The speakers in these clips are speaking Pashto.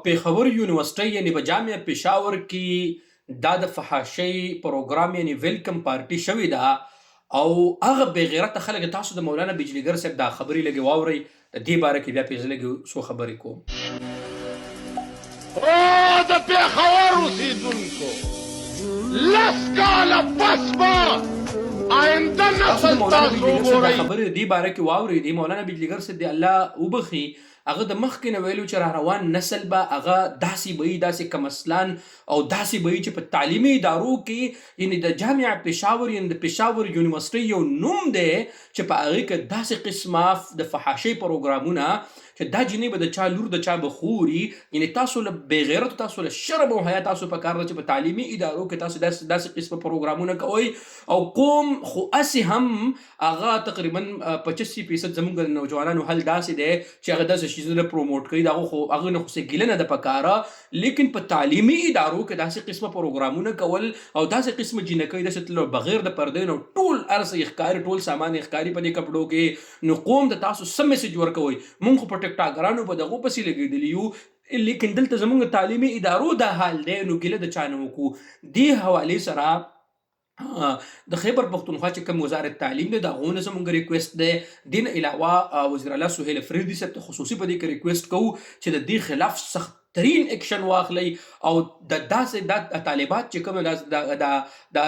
پېښور یونیورسټۍ یعنې په جامعه پېښور کې دا د فحاشۍ پروګرام یعنې ویلکم پارټي شوې ده او هغه بې غیرته خلک تاسو د مولانا بجلیګر صاحب دا خبرې لږې واورئ د دې باره کې بیا پې زه لږې څو خبرې کوم. او د پېښور اوسېدونکو لس کاله پس به آینده نسل تاسو وګورئ. خبرې د دې باره کې واورئ. د مولانا بجلیګر صاحب د الله وبخي هغه د مخکې نه ویلو چې را روان نسل به هغه داسې به وي داسې کمسلان او داسې به وي چې په تعلیمي ادارو کې یعنې د جامعه پېښور یعنې د پېښور یونیورسټۍ یو نوم دی چې په هغې کې داسې قسمه د فحاشۍ پروګرامونه چې دا جنې به د چا لور د چا به خوري یعنې تاسو له بې غیرتو تاسو له شرم او حیا تاسو په کار ده چې په تعلیمي ادارو کې تاسو داسې قسمه پروګرامونه کوئ او قوم خو هسې هم هغه تقریبا 85% زموږ د نوجوانانو حل داسې دی چې هغه داسې شیزونه پروموټ کوي د هغه نه خو څه ګیله نه ده په کاره لیکن په تعلیمي ادارو کې داسې قسمه پروګرامونه کول او داسې قسمه جینکۍ داسې تلو بغیر د پردې نه ټول هر څه یې ښکاري ټول سامان یې ښکاري په دې کپړو کې نو قوم د تاسو څه میسج ورکوئ موږ خو په ټکټاکرانو په دغو پسې لګېدلي یو لیکن دلته زموږ تعلیمي ادارو دا حال دی نو ګیله د چا نه وکړو. دې حوالې سره د خیبر پښتونخوا چې کوم وزارت تعلیم دی د هغو نه زموږ ریکویسټ دی. دې نه علاوه وزیر اعلی سهیل افریدي صاحب ته خصوصي په دې کې ریکویسټ کوو چې د دې خلاف سخت ترین اکشن واخلئ او د داسې د طالبات چې کوم د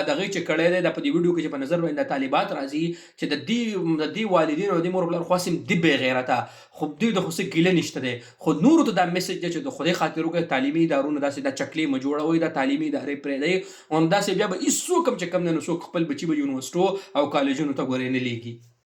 هغې چې کړی دی دا په دې ویډیو کې چې په نظر باندې د طالبات راځي چې د دې والدینو او د دې مور پلار خو هسې دې بې غیرته خو دوی د خو څه ګیله نشته دی خو نورو ته دا میسج دی چې د خدای خاطر وکړئ تعلیمي ادارونه داسې دا چکلې مه جوړوئ دا تعلیمي ادارې پرېږدئ همداسې بیا به هېڅوک هم چې کوم دی نو څوک خپل بچي به یونیورسټو او کالجونو ته ګورې نه لیږي.